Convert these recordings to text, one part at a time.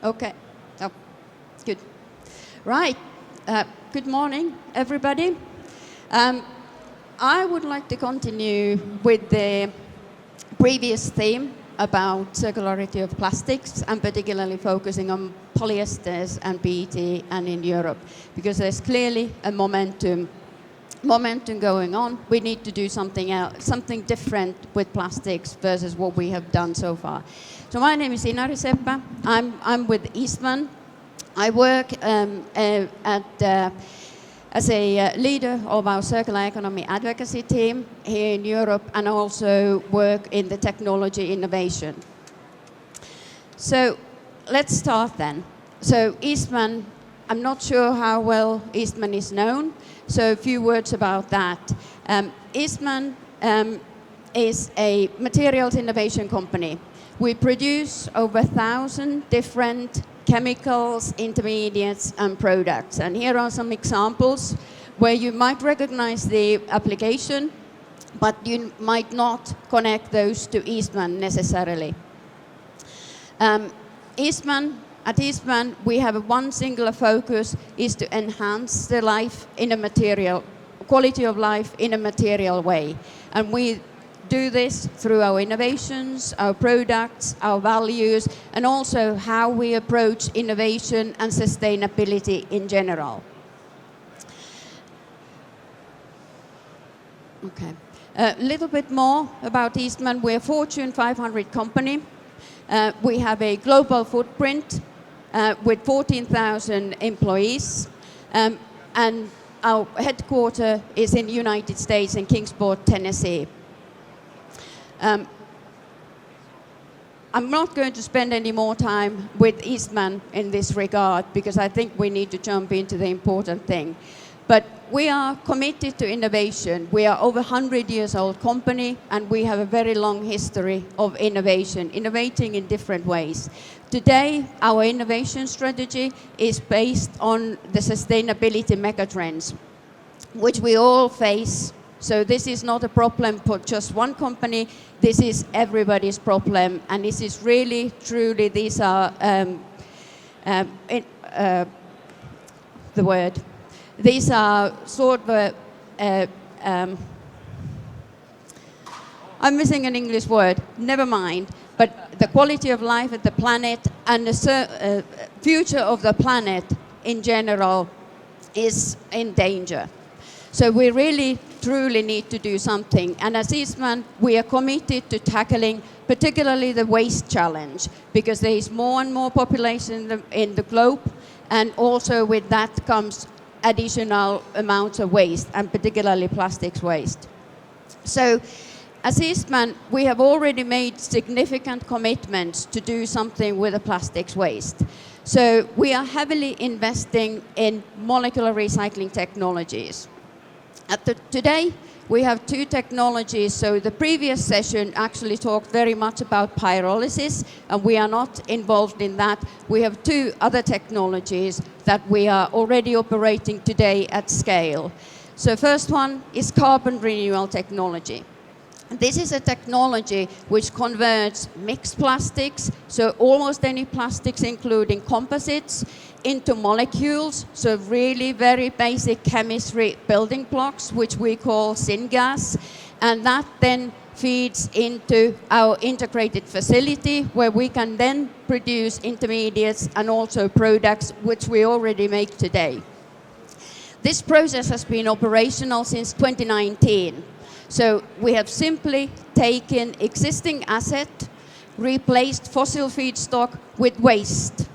Okay. Oh, good. Right. Good morning, everybody. I would like to continue with the previous theme about circularity of plastics, and particularly focusing on polyesters and PET and in Europe, because there's clearly a momentum going on. We need to do something else, something different with plastics versus what we have done so far. So my name is Inari Seppä. I'm with Eastman. I work as a leader of our circular economy advocacy team here in Europe, and also work in the technology innovation. So let's start then. So Eastman, I'm not sure how well Eastman is known, so a few words about that. Eastman is a materials innovation company. We produce over 1,000 different chemicals, intermediates, and products. And here are some examples where you might recognize the application, but you might not connect those to Eastman necessarily. At Eastman, we have one singular focus, is to enhance the quality of life in a material way. And we do this through our innovations, our products, our values, and also how we approach innovation and sustainability in general. Okay. A little bit more about Eastman. We're a Fortune 500 company. We have a global footprint with 14,000 employees, and our headquarters is in the United States in Kingsport, Tennessee. I'm not going to spend any more time with Eastman in this regard, because I think we need to jump into the important thing. But we are committed to innovation. We are over 100 years old company, and we have a very long history of innovation, innovating in different ways. Today, our innovation strategy is based on the sustainability megatrends, which we all face. So this is not a problem for just one company, this is everybody's problem, and this is really, truly, these are, these are sort of I'm missing an English word, never mind, but the quality of life at the planet and the future of the planet in general is in danger. So we really, truly need to do something. And as Eastman, we are committed to tackling particularly the waste challenge, because there is more and more population in the globe, and also with that comes additional amounts of waste, and particularly plastics waste. So as Eastman, we have already made significant commitments to do something with the plastics waste. So we are heavily investing in molecular recycling technologies. Today, we have two technologies. So the previous session actually talked very much about pyrolysis, and we are not involved in that. We have two other technologies that we are already operating today at scale. So first one is carbon renewal technology. This is a technology which converts mixed plastics, so almost any plastics, including composites, into molecules, so really very basic chemistry building blocks, which we call syngas, and that then feeds into our integrated facility, where we can then produce intermediates and also products which we already make today. This process has been operational since 2019. So we have simply taken existing asset, replaced fossil feedstock with waste,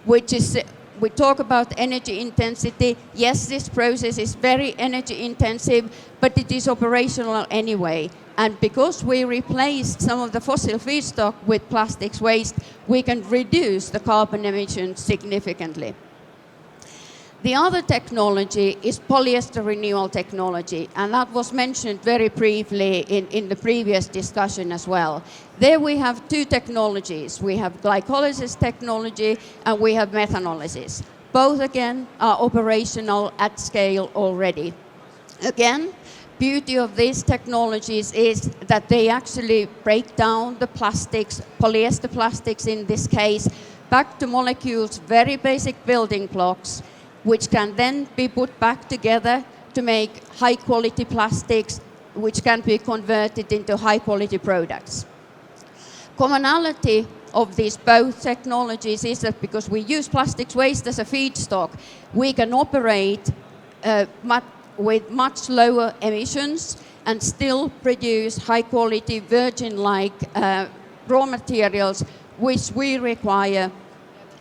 which is, we talk about energy intensity. Yes, this process is very energy intensive, but it is operational anyway. And because we replaced some of the fossil feedstock with plastics waste, we can reduce the carbon emissions significantly. The other technology is polyester renewal technology, and that was mentioned very briefly in the previous discussion as well. There we have two technologies. We have glycolysis technology and we have methanolysis. Both, again, are operational at scale already. Again, beauty of these technologies is that they actually break down the plastics, polyester plastics in this case, back to molecules, very basic building blocks, which can then be put back together to make high quality plastics, which can be converted into high quality products. Commonality of these both technologies is that because we use plastics waste as a feedstock, we can operate with much lower emissions and still produce high quality virgin-like raw materials which we require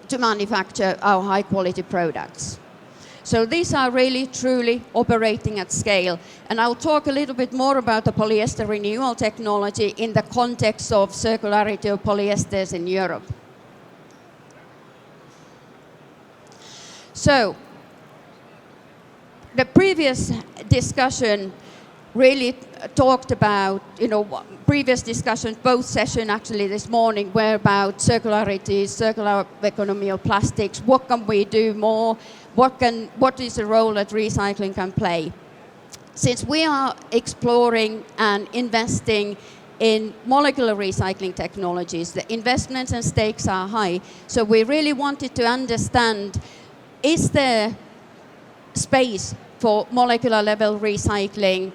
to manufacture our high quality products. So these are really truly operating at scale. And I'll talk a little bit more about the polyester renewal technology in the context of circularity of polyesters in Europe. So the previous discussion really talked about, previous discussions, both sessions actually this morning were about circularity, circular economy of plastics, what can we do more, what is the role that recycling can play. Since we are exploring and investing in molecular recycling technologies, the investments and stakes are high, so we really wanted to understand, is there space for molecular level recycling,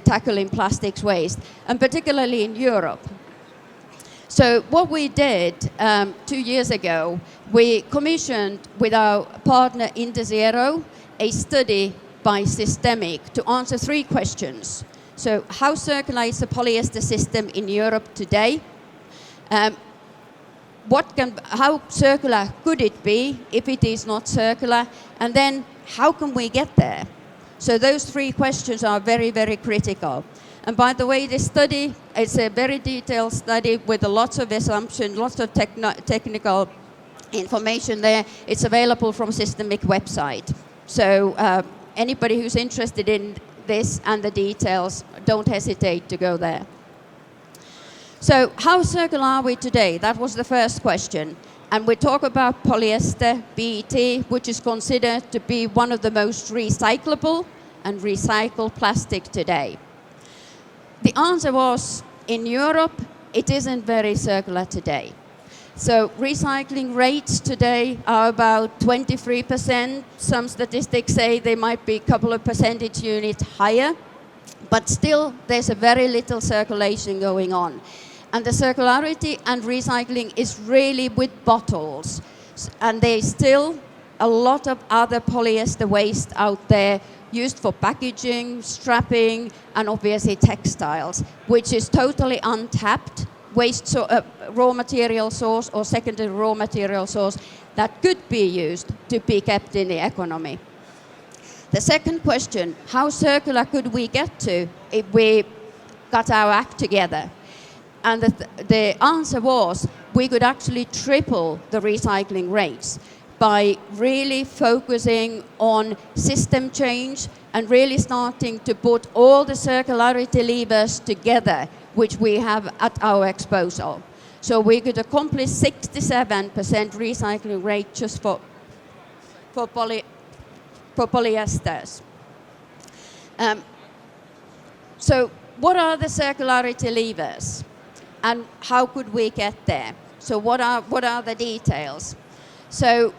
tackling plastics waste, and particularly in Europe. So what we did 2 years ago, we commissioned with our partner Interzero a study by Systemic to answer 3 questions. So how circular is the polyester system in Europe today? How circular could it be if it is not circular? And then how can we get there? So those 3 questions are very, very critical. And by the way, this study is a very detailed study with lots of assumptions, lots of technical information there. It's available from Systemic website. So anybody who's interested in this and the details, don't hesitate to go there. So how circular are we today? That was the first question. And we talk about polyester, PET, which is considered to be one of the most recyclable and recycled plastic today. The answer was, in Europe, it isn't very circular today. So recycling rates today are about 23%. Some statistics say they might be a couple of percentage units higher, but still there's a very little circulation going on. And the circularity and recycling is really with bottles. And there's still a lot of other polyester waste out there used for packaging, strapping, and obviously textiles, which is totally untapped waste raw material source or secondary raw material source that could be used to be kept in the economy. The second question, how circular could we get to if we got our act together? And the answer was, we could actually triple the recycling rates by really focusing on system change and really starting to put all the circularity levers together, which we have at our disposal. So we could accomplish 67% recycling rate just for polyesters. So what are the circularity levers? And how could we get there? So what are the details? So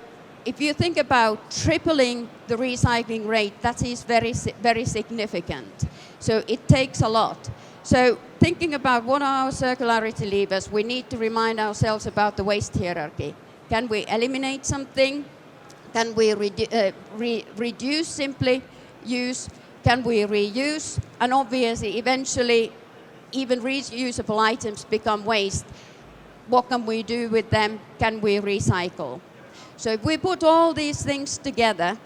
if you think about tripling the recycling rate, that is very, very significant. So it takes a lot. So thinking about what are our circularity levers, we need to remind ourselves about the waste hierarchy. Can we eliminate something? Can we reduce simply use? Can we reuse? And obviously, eventually, even reusable items become waste. What can we do with them? Can we recycle? So if we put all these things together,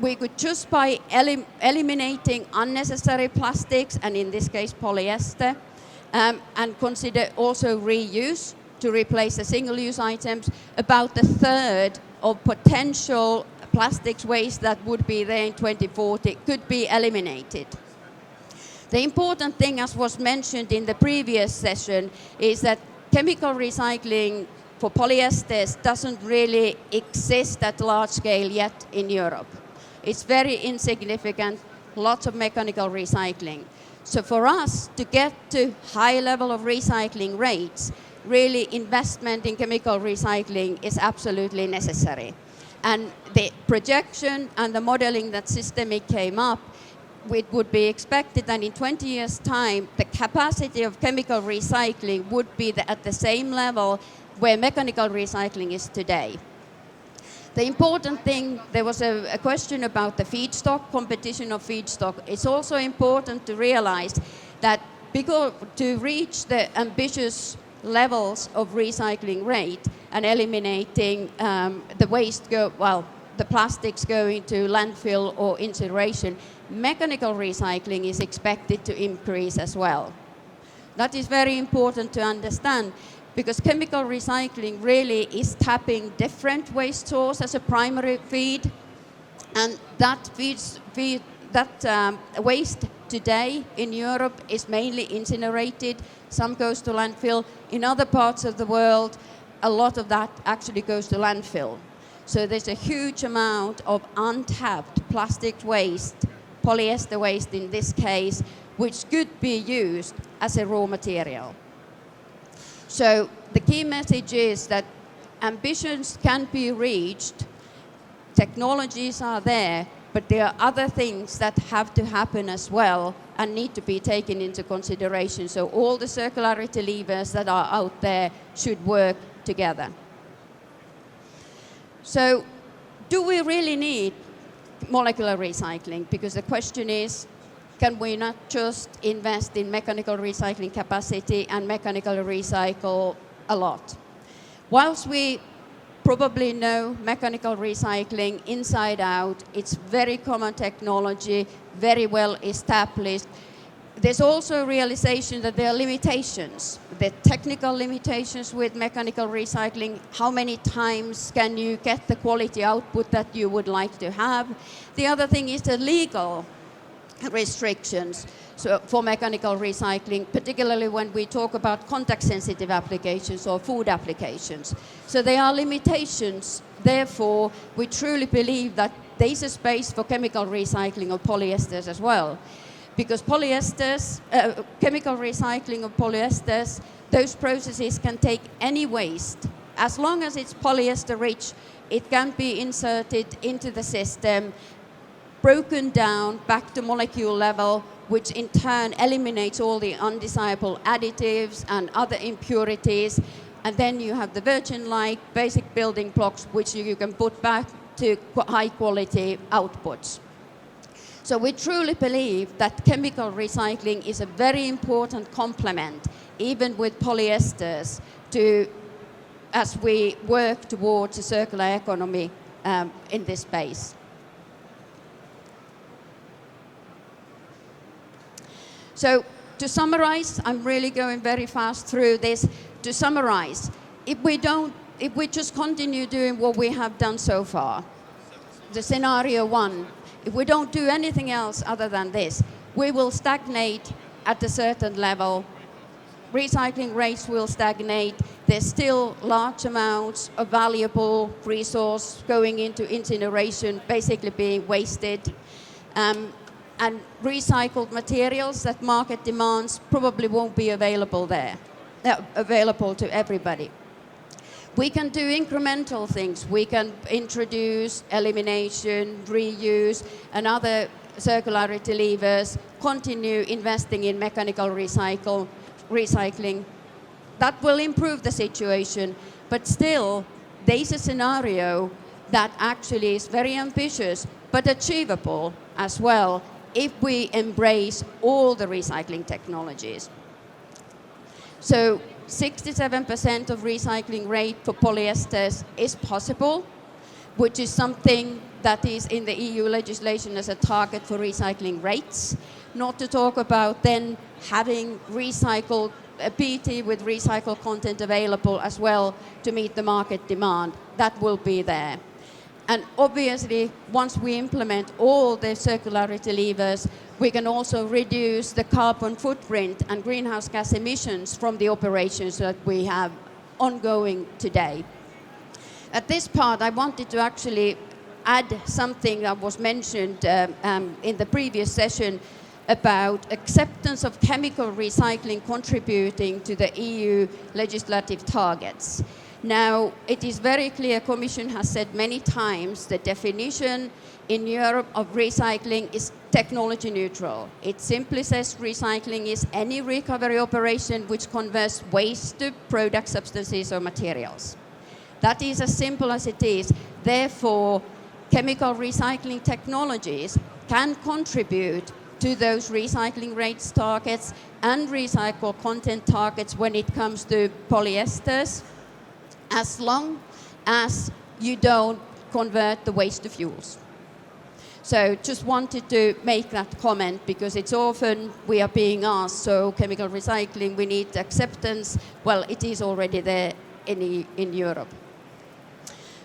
we could just by eliminating unnecessary plastics, and in this case polyester, and consider also reuse to replace the single-use items, about a third of potential plastics waste that would be there in 2040 could be eliminated. The important thing, as was mentioned in the previous session, is that chemical recycling for polyesters doesn't really exist at large scale yet in Europe. It's very insignificant, lots of mechanical recycling. So for us to get to high level of recycling rates, really investment in chemical recycling is absolutely necessary. And the projection and the modeling that Systemic came up, it would be expected that in 20 years' time, the capacity of chemical recycling would be at the same level where mechanical recycling is today. The important thing, there was a question about the feedstock, competition of feedstock. It's also important to realize that because to reach the ambitious levels of recycling rate and eliminating the waste, the plastics going to landfill or incineration, mechanical recycling is expected to increase as well. That is very important to understand, because chemical recycling really is tapping different waste source as a primary feed, and that waste today in Europe is mainly incinerated. Some goes to landfill. In other parts of the world, a lot of that actually goes to landfill. So there's a huge amount of untapped plastic waste, polyester waste in this case, which could be used as a raw material. So the key message is that ambitions can be reached, technologies are there, but there are other things that have to happen as well and need to be taken into consideration. So all the circularity levers that are out there should work together. So do we really need molecular recycling? Because the question is, can we not just invest in mechanical recycling capacity and mechanically recycle a lot? Whilst we probably know mechanical recycling inside out, it's very common technology, very well established. There's also a realization that there are limitations. The technical limitations with mechanical recycling, how many times can you get the quality output that you would like to have? The other thing is the legal restrictions for mechanical recycling, particularly when we talk about contact-sensitive applications or food applications. So there are limitations. Therefore, we truly believe that there is a space for chemical recycling of polyesters as well. Because polyesters, chemical recycling of polyesters, those processes can take any waste. As long as it's polyester rich, it can be inserted into the system, broken down back to molecule level, which in turn eliminates all the undesirable additives and other impurities. And then you have the virgin-like basic building blocks, which you can put back to high quality outputs. So we truly believe that chemical recycling is a very important complement, even with polyesters, as we work towards a circular economy in this space. So to summarize, I'm really going very fast through this. To summarize, if we just continue doing what we have done so far, the scenario one, if we don't do anything else other than this, we will stagnate at a certain level. Recycling rates will stagnate. There's still large amounts of valuable resource going into incineration, basically being wasted. And recycled materials that market demands probably won't be available there, available to everybody. We can do incremental things. We can introduce elimination, reuse, and other circularity levers, continue investing in mechanical recycling. That will improve the situation, but still, there is a scenario that actually is very ambitious, but achievable as well, if we embrace all the recycling technologies. So 67% of recycling rate for polyesters is possible, which is something that is in the EU legislation as a target for recycling rates. Not to talk about then having recycled PET with recycled content available as well to meet the market demand. That will be there. And obviously, once we implement all the circularity levers, we can also reduce the carbon footprint and greenhouse gas emissions from the operations that we have ongoing today. At this part, I wanted to actually add something that was mentioned in the previous session about acceptance of chemical recycling contributing to the EU legislative targets. Now, it is very clear, Commission has said many times, the definition in Europe of recycling is technology neutral. It simply says recycling is any recovery operation which converts waste to products, substances, or materials. That is as simple as it is. Therefore, chemical recycling technologies can contribute to those recycling rates targets and recycled content targets when it comes to polyesters, as long as you don't convert the waste to fuels. So just wanted to make that comment because it's often we are being asked, so chemical recycling, we need acceptance. Well, it is already there in Europe.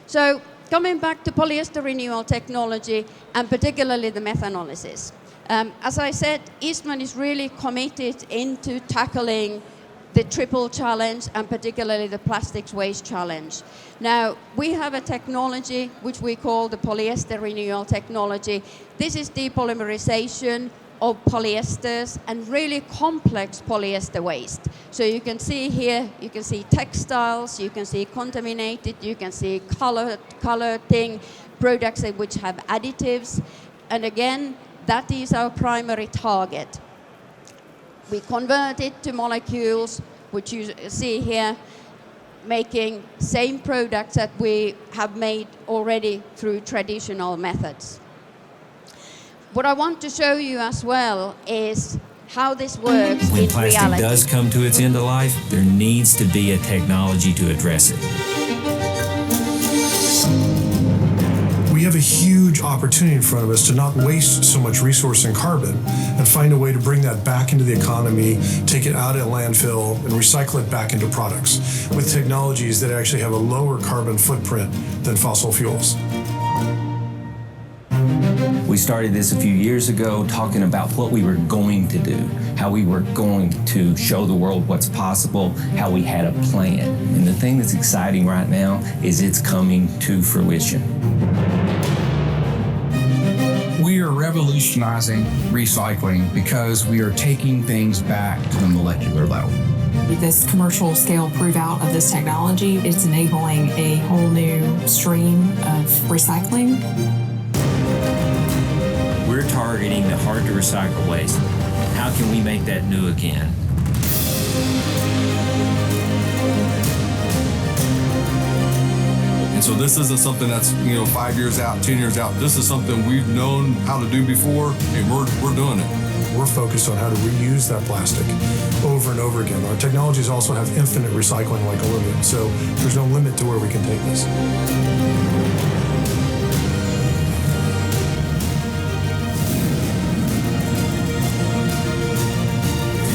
So coming back to polyester renewal technology and particularly the methanolysis. As I said, Eastman is really committed into tackling the triple challenge and particularly the plastics waste challenge. Now, we have a technology which we call the polyester renewal technology. This is depolymerization of polyesters and really complex polyester waste. So you can see here, you can see textiles, you can see contaminated, you can see coloring, products which have additives. And again, that is our primary target. We convert it to molecules, which you see here, making same products that we have made already through traditional methods. What I want to show you as well is how this works When in plastic reality. does come to its end of life, there needs to be a technology to address it. We have a huge opportunity in front of us to not waste so much resource and carbon and find a way to bring that back into the economy, take it out of landfill, and recycle it back into products with technologies that actually have a lower carbon footprint than fossil fuels. We started this a few years ago talking about what we were going to do, how we were going to show the world what's possible, how we had a plan. And the thing that's exciting right now is it's coming to fruition. We are revolutionizing recycling because we are taking things back to the molecular level. This commercial scale prove out of this technology, it's enabling a whole new stream of recycling. We're targeting the hard to recycle waste. How can we make that new again? And so this isn't something that's, 5 years out, 10 years out. This is something we've known how to do before, and we're doing it. We're focused on how to reuse that plastic over and over again. Our technologies also have infinite recycling like aluminum, so there's no limit to where we can take this.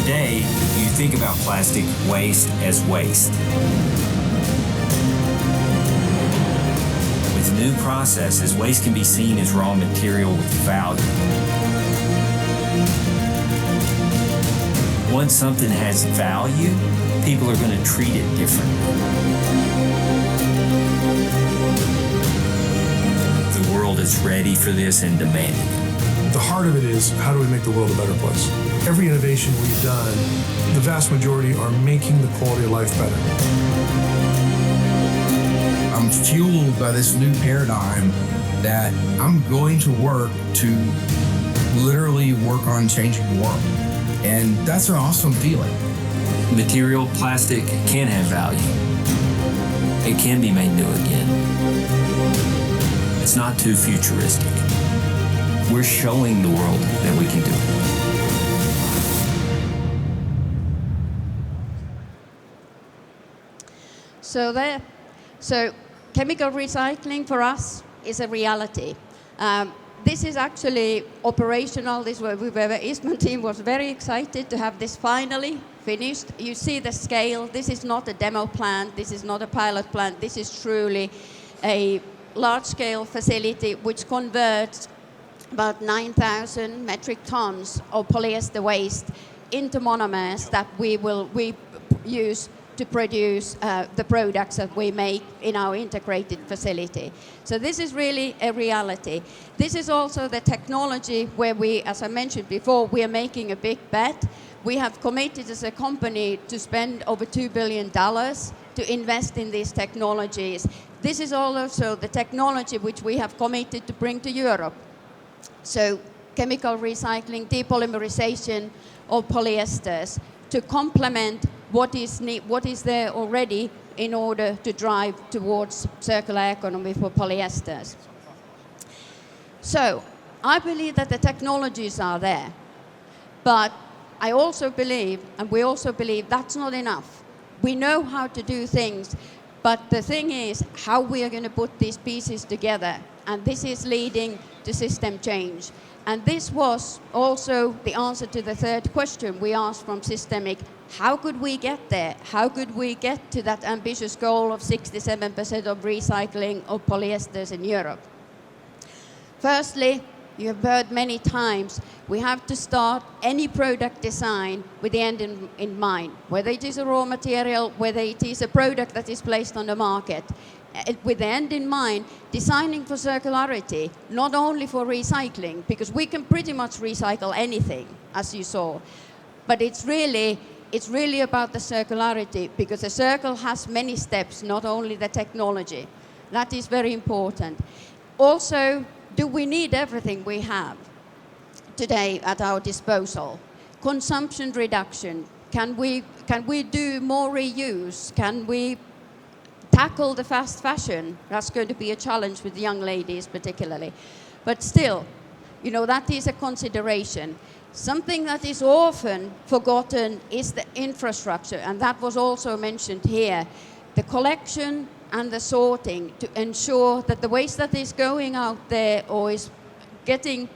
Today, you think about plastic waste as waste. With new processes, waste can be seen as raw material with value. Once something has value, people are going to treat it differently. The world is ready for this and demanding it. The heart of it is, how do we make the world a better place? Every innovation we've done, the vast majority are making the quality of life better. I'm fueled by this new paradigm that I'm going to work to literally work on changing the world. And that's an awesome feeling. Material plastic can have value. It can be made new again. It's not too futuristic. We're showing the world that we can do it. So chemical recycling for us is a reality. This is actually operational. The Eastman team was very excited to have this finally finished. You see the scale. This is not a demo plant. This is not a pilot plant. This is truly a large-scale facility which converts about 9,000 metric tons of polyester waste into monomers that we use to produce the products that we make in our integrated facility. So this is really a reality. This is also the technology where we, as I mentioned before, we are making a big bet. We have committed as a company to spend over $2 billion to invest in these technologies. This is also the technology which we have committed to bring to Europe. So chemical recycling, depolymerization of polyesters to complement what is there already in order to drive towards circular economy for polyesters. So I believe that the technologies are there, but I also believe, and we also believe, that's not enough. We know how to do things, but the thing is how we are going to put these pieces together, and this is leading to system change. And this was also the answer to the third question we asked from Systemic. How could we get there? How could we get to that ambitious goal of 67% of recycling of polyesters in Europe? Firstly, you have heard many times, we have to start any product design with the end in mind, whether it is a raw material, whether it is a product that is placed on the market. With the end in mind, designing for circularity, not only for recycling, because we can pretty much recycle anything, as you saw, but it's really about the circularity, because the circle has many steps, not only the technology. That is very important. Also, do we need everything we have today at our disposal? Consumption reduction. Can we do more reuse? Can we tackle the fast fashion? That's going to be a challenge with young ladies particularly. But still, that is a consideration. Something that is often forgotten is the infrastructure, and that was also mentioned here. The collection and the sorting to ensure that the waste that is going out there or is getting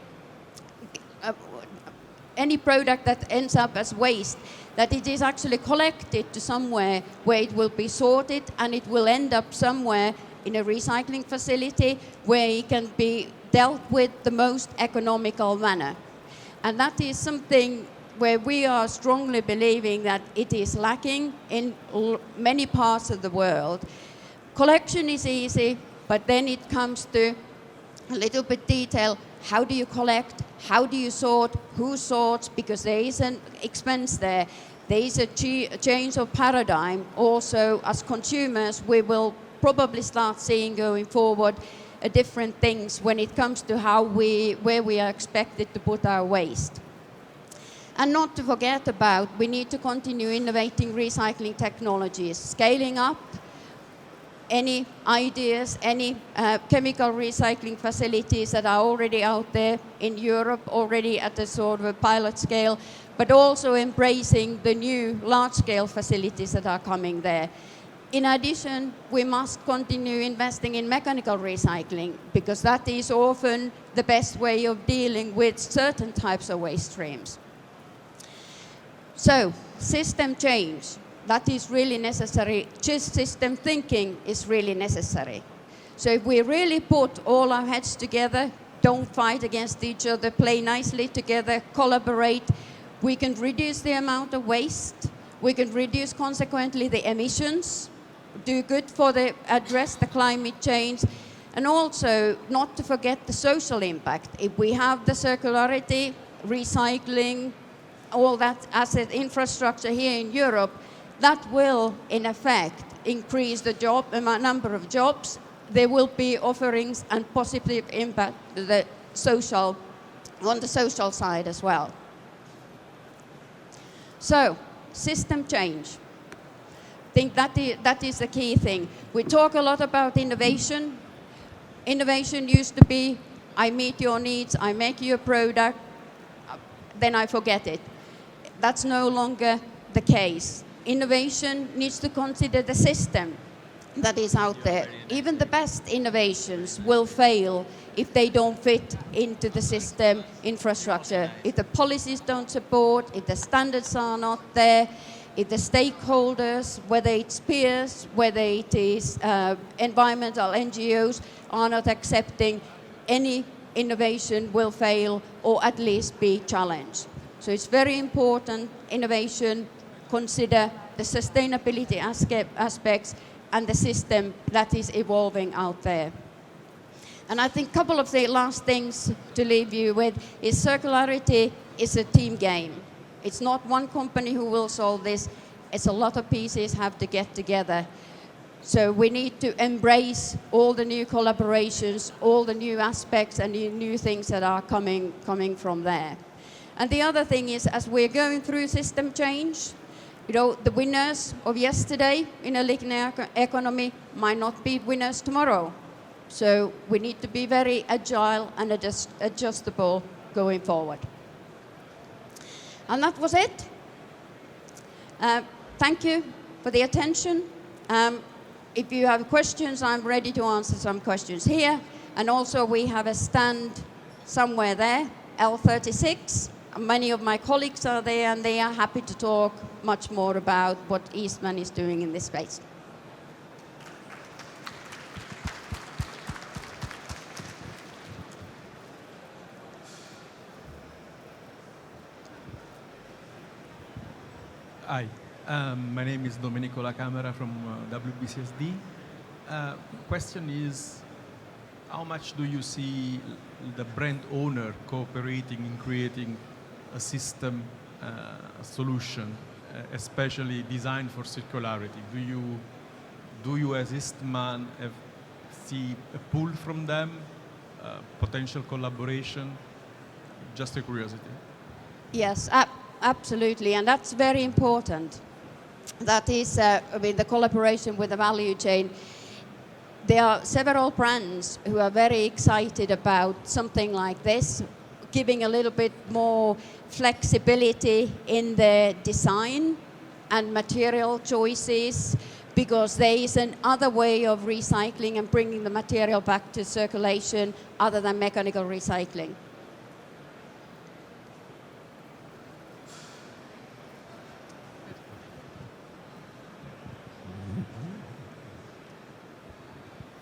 any product that ends up as waste, that it is actually collected to somewhere where it will be sorted and it will end up somewhere in a recycling facility where it can be dealt with the most economical manner. And that is something where we are strongly believing that it is lacking in many parts of the world. Collection is easy, but then it comes to a little bit detail. How do you collect? How do you sort? Who sorts? Because there is an expense there. There is a change of paradigm. Also, as consumers, we will probably start seeing going forward different things when it comes to where we are expected to put our waste. And not to forget about, we need to continue innovating recycling technologies, scaling up any ideas, any chemical recycling facilities that are already out there in Europe, already at a sort of a pilot scale, but also embracing the new large-scale facilities that are coming there. In addition, we must continue investing in mechanical recycling, because that is often the best way of dealing with certain types of waste streams. So, system change. That is really necessary. Just system thinking is really necessary. So if we really put all our heads together, don't fight against each other, play nicely together, collaborate, we can reduce the amount of waste, we can reduce consequently the emissions, do good address the climate change, and also not to forget the social impact. If we have the circularity, recycling, all that asset infrastructure here in Europe, that will, in effect, increase the number of jobs. There will be offerings and positive impact on the social side as well. So, system change. I think that is the key thing. We talk a lot about innovation. Innovation used to be, I meet your needs, I make you a product, then I forget it. That's no longer the case. Innovation needs to consider the system that is out there. Even the best innovations will fail if they don't fit into the system infrastructure. If the policies don't support, if the standards are not there, if the stakeholders, whether it's peers, whether it is environmental NGOs, are not accepting, any innovation will fail or at least be challenged. So it's very important, innovation, consider the sustainability aspects and the system that is evolving out there. And I think a couple of the last things to leave you with is circularity is a team game. It's not one company who will solve this. It's a lot of pieces have to get together. So we need to embrace all the new collaborations, all the new aspects and new things that are coming from there. And the other thing is, as we're going through system change, the winners of yesterday in a linear economy might not be winners tomorrow. So we need to be very agile and adjustable going forward. And that was it. Thank you for the attention. If you have questions, I'm ready to answer some questions here. And also we have a stand somewhere there, L36. Many of my colleagues are there and they are happy to talk much more about what Eastman is doing in this space. Hi, my name is Domenico La Camera from WBCSD. Question is, how much do you see the brand owner cooperating in creating a system solution, especially designed for circularity? Do you as Eastman see a pull from them, potential collaboration? Just a curiosity. Yes, absolutely, and that's very important. That is, the collaboration with the value chain. There are several brands who are very excited about something like this, giving a little bit more flexibility in the design and material choices, because there is another way of recycling and bringing the material back to circulation other than mechanical recycling.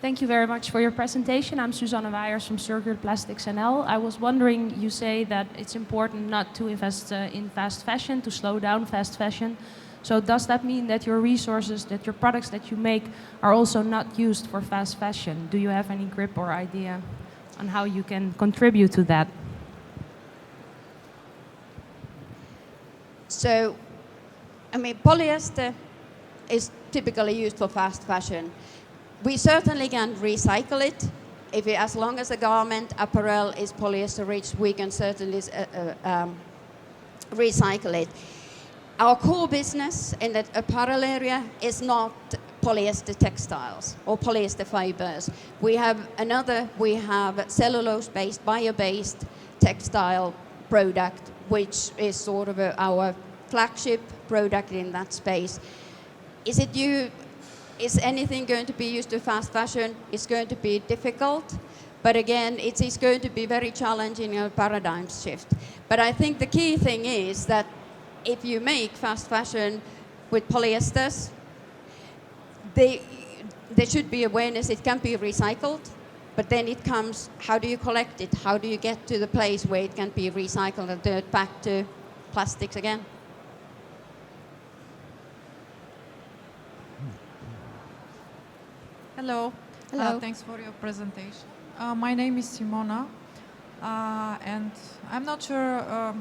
Thank you very much for your presentation. I'm Susanne Weijers from Circular Plastics NL. I was wondering, you say that it's important not to invest in fast fashion, to slow down fast fashion. So does that mean that your resources, that your products that you make are also not used for fast fashion? Do you have any grip or idea on how you can contribute to that? So, polyester is typically used for fast fashion. We certainly can recycle it. As long as the garment apparel is polyester rich, we can certainly recycle it. Our core business in the apparel area is not polyester textiles or polyester fibers. We have cellulose-based, bio-based textile product, which is sort of our flagship product in that space. Is anything going to be used to fast fashion? It's going to be difficult, but again, it is going to be very challenging in a paradigm shift. But I think the key thing is that if you make fast fashion with polyesters, there should be awareness it can be recycled, but then it comes, how do you collect it? How do you get to the place where it can be recycled and turned back to plastics again? Hello. Hello. Thanks for your presentation. My name is Simona, and I'm not sure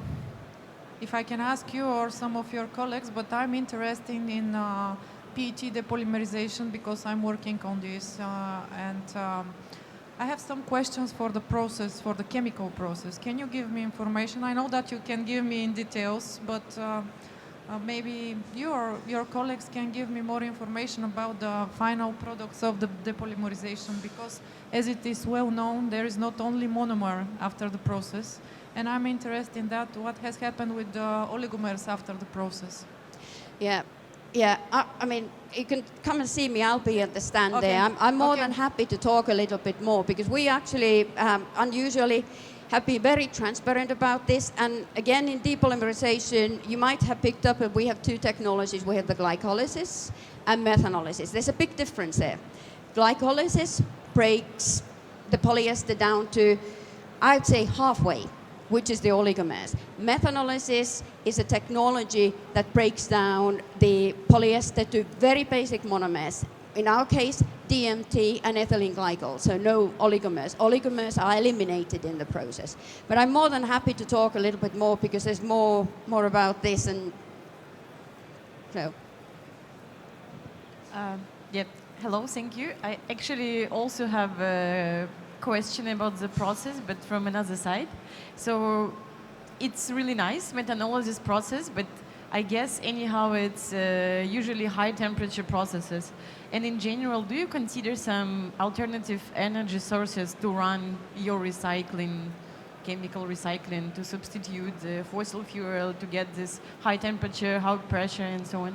if I can ask you or some of your colleagues, but I'm interested in PET depolymerization because I'm working on this, and I have some questions for the process, for the chemical process. Can you give me information? I know that you can give me in details, but maybe you or your colleagues can give me more information about the final products of the depolymerization, because as it is well known, there is not only monomer after the process, and I'm interested in that, what has happened with the oligomers after the process. Yeah. You can come and see me. I'll be at the stand Okay. there. I'm more Okay. than happy to talk a little bit more, because we actually unusually have been very transparent about this. And again, in depolymerization, you might have picked up that we have two technologies. We have the glycolysis and methanolysis. There's a big difference there. Glycolysis breaks the polyester down to, I'd say, halfway. which is the oligomers. Methanolysis is a technology that breaks down the polyester to very basic monomers. In our case, DMT and ethylene glycol, so no oligomers. Oligomers are eliminated in the process. But I'm more than happy to talk a little bit more because there's more about this, and so. Yep. Hello, thank you. I actually also have a question about the process, but from another side. So it's really nice, methanolysis process, but I guess anyhow it's usually high temperature processes. And in general, do you consider some alternative energy sources to run your recycling, chemical recycling, to substitute the fossil fuel to get this high temperature, high pressure, and so on?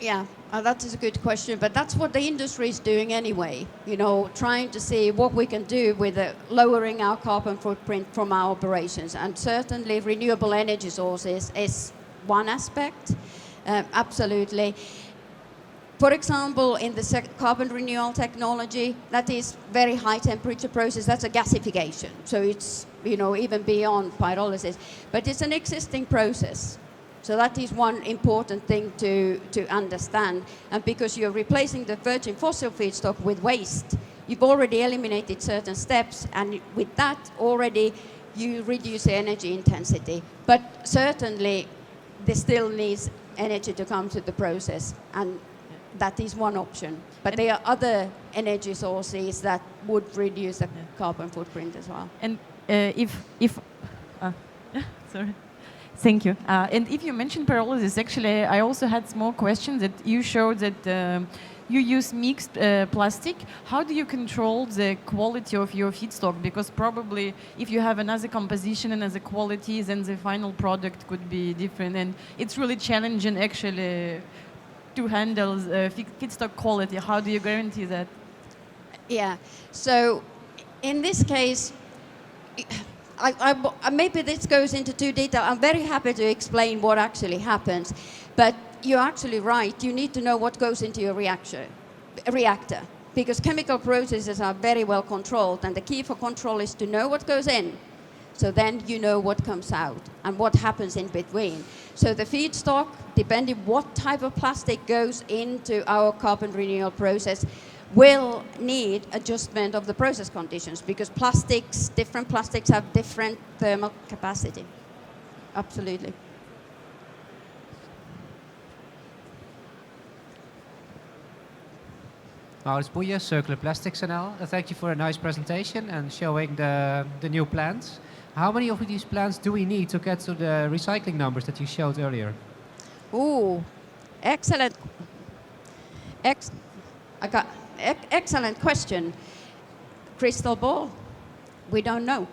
Yeah, that is a good question, but that's what the industry is doing anyway. You know, trying to see what we can do with lowering our carbon footprint from our operations. And certainly renewable energy sources is one aspect, absolutely. For example, in the carbon renewal technology, that is very high temperature process, that's a gasification. So it's, you know, even beyond pyrolysis, but it's an existing process. So that is one important thing to understand. And because you're replacing the virgin fossil feedstock with waste, you've already eliminated certain steps, and with that already you reduce the energy intensity. But certainly there still needs energy to come to the process, and that is one option. But there are other energy sources that would reduce the carbon footprint as well. And sorry. Thank you. And if you mentioned pyrolysis, actually, I also had small questions that you showed that you use mixed plastic. How do you control the quality of your feedstock? Because probably if you have another composition and another quality, then the final product could be different. And it's really challenging, actually, to handle feedstock quality. How do you guarantee that? Yeah. So in this case, maybe this goes into too detail. I'm very happy to explain what actually happens, but you're actually right. You need to know what goes into your reactor, because chemical processes are very well controlled, and the key for control is to know what goes in. So then you know what comes out and what happens in between. So the feedstock, depending what type of plastic goes into our carbon renewal process, will need adjustment of the process conditions, because different plastics have different thermal capacity. Absolutely. Maurits Boeje, Circular Plastics NL. Thank you for a nice presentation and showing the new plants. How many of these plants do we need to get to the recycling numbers that you showed earlier? Ooh, excellent. Excellent question. Crystal ball, we don't know.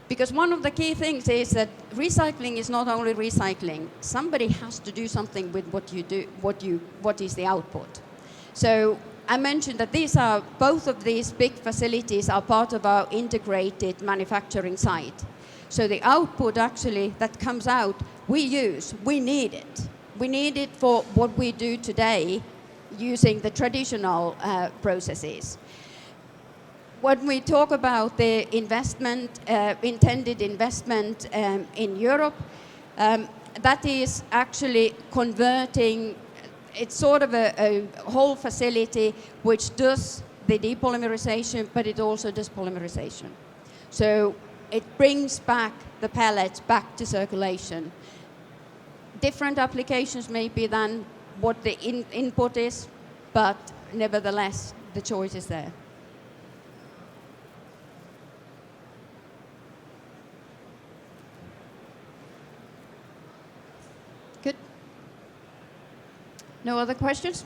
Because one of the key things is that recycling is not only recycling. Somebody has to do something with what you do, what is the output. So I mentioned that both of these big facilities are part of our integrated manufacturing site. So the output actually that comes out, we need it. We need it for what we do today using the traditional processes. When we talk about the investment, intended investment in Europe, that is actually converting. It's sort of a whole facility which does the depolymerization, but it also does polymerization. So it brings back the pellets back to circulation. Different applications maybe than what the input is, but nevertheless, the choice is there. Good. No other questions?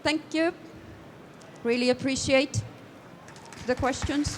Thank you. Really appreciate the questions.